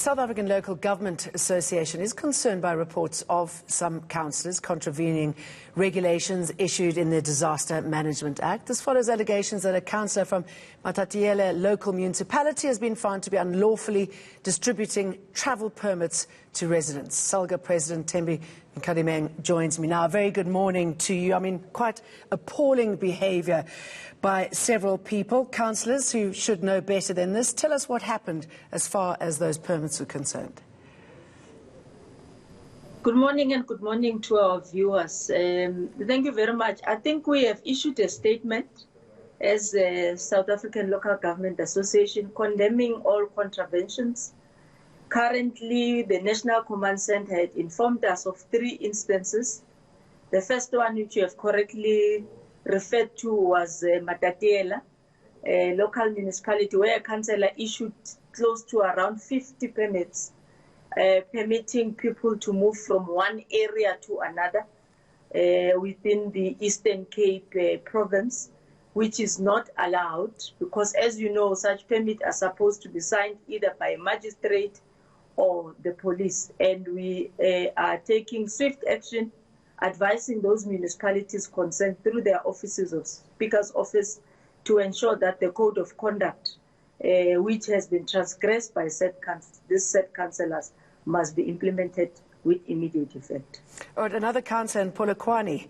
South African Local Government Association is concerned by reports of some councillors contravening regulations issued in the Disaster Management Act. This follows allegations that a councillor from Matatiele Local municipality has been found to be unlawfully distributing travel permits to residents. SALGA President Thembi Condemns joins me now. A very good morning to you. I mean, quite appalling behaviour by several people, councillors who should know better than this. Tell us what happened as far as those permits are concerned. Good morning and good morning to our viewers. Thank you very much. I think we have issued a statement as the South African Local Government Association condemning all contraventions. Currently, the National Command Centre had informed us of 3 instances. The first one, which you have correctly referred to, was Matatiele, a local municipality where a councillor issued close to around 50 permits, permitting people to move from one area to another within the Eastern Cape province, which is not allowed because, as you know, such permits are supposed to be signed either by a magistrate or the police. And we are taking swift action, advising those municipalities concerned through their offices of Speaker's Office to ensure that the code of conduct, which has been transgressed by these said councillors, must be implemented with immediate effect. Another councillor in Polokwane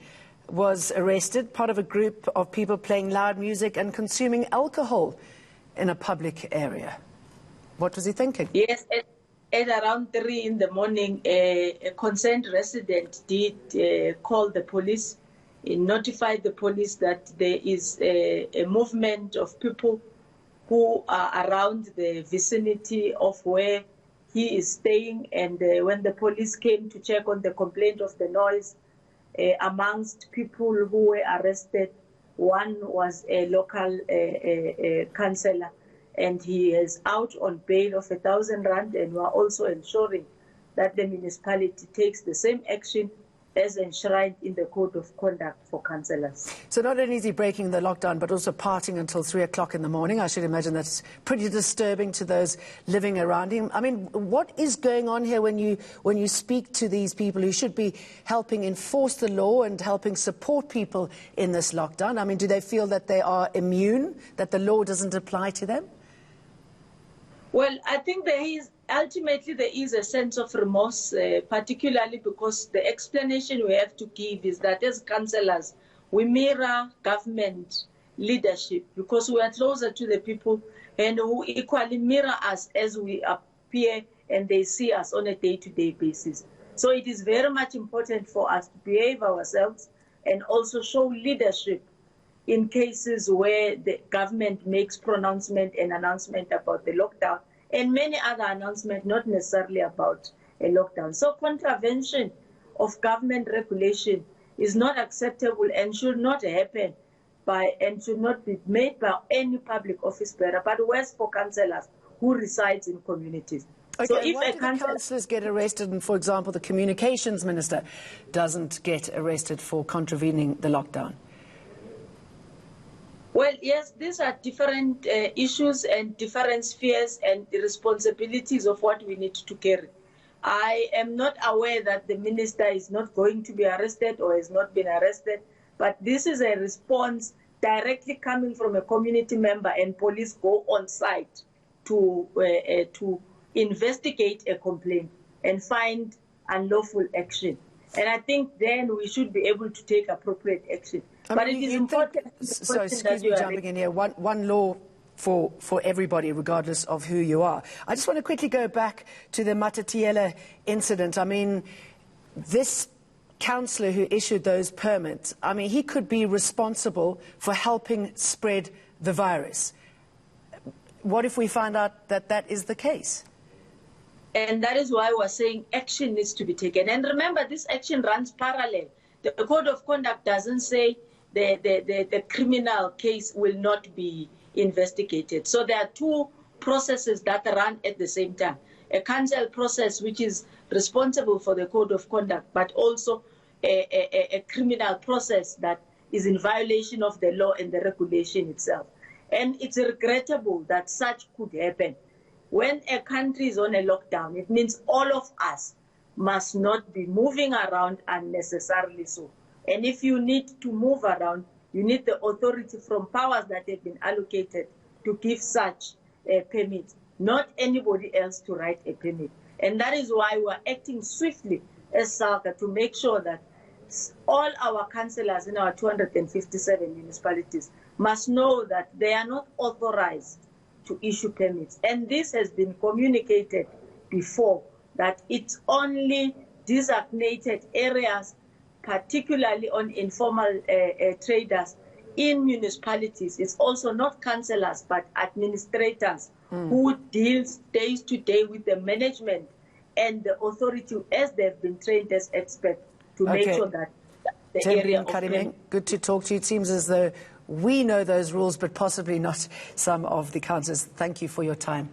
was arrested, part of a group of people playing loud music and consuming alcohol in a public area. What was he thinking? Yes, at around 3 in the morning, a concerned resident did call the police, notified the police that there is a movement of people who are around the vicinity of where he is staying. And when the police came to check on the complaint of the noise, amongst people who were arrested, one was a local councillor, and he is out on bail of 1,000 rand, and we are also ensuring that the municipality takes the same action as enshrined in the code of conduct for councillors. So not only is he breaking the lockdown, but also partying until 3 o'clock in the morning. I should imagine that's pretty disturbing to those living around him. I mean, what is going on here when you speak to these people who should be helping enforce the law and helping support people in this lockdown? I mean, do they feel that they are immune, that the law doesn't apply to them? Well, I think ultimately there is a sense of remorse, particularly because the explanation we have to give is that as councillors, we mirror government leadership because we are closer to the people and who equally mirror us as we appear and they see us on a day-to-day basis. So it is very much important for us to behave ourselves and also show leadership in cases where the government makes pronouncement and announcement about the lockdown and many other announcements, not necessarily about a lockdown. So contravention of government regulation is not acceptable and should not happen and should not be made by any public office bearer, but worse for councillors who reside in communities. Okay, so if why do the councillors get arrested and, for example, the communications minister doesn't get arrested for contravening the lockdown? Well, yes, these are different issues and different spheres and the responsibilities of what we need to carry. I am not aware that the minister is not going to be arrested or has not been arrested, but this is a response directly coming from a community member, and police go on site to investigate a complaint and find unlawful action. And I think then we should be able to take appropriate action. But it is important. So, excuse me jumping in here. One law for everybody, regardless of who you are. I just want to quickly go back to the Matatiele incident. I mean, this councillor who issued those permits, I mean, he could be responsible for helping spread the virus. What if we find out that that is the case? And that is why we're saying action needs to be taken. And remember, this action runs parallel. The code of conduct doesn't say the criminal case will not be investigated. So there are 2 processes that run at the same time. A council process, which is responsible for the code of conduct, but also a criminal process that is in violation of the law and the regulation itself. And it's regrettable that such could happen. when a country is on a lockdown, it means all of us must not be moving around unnecessarily so. And if you need to move around, you need the authority from powers that have been allocated to give such a permit, not anybody else to write a permit. And that is why we're acting swiftly as SALGA to make sure that all our councillors in our 257 municipalities must know that they are not authorized to issue permits. And this has been communicated before, that it's only designated areas, particularly on informal traders in municipalities. It's also not councillors, but administrators who deals day to day with the management and the authority as they've been trained as experts to make sure that the area of good to talk to you. It seems as though we know those rules, but possibly not some of the councillors. Thank you for your time.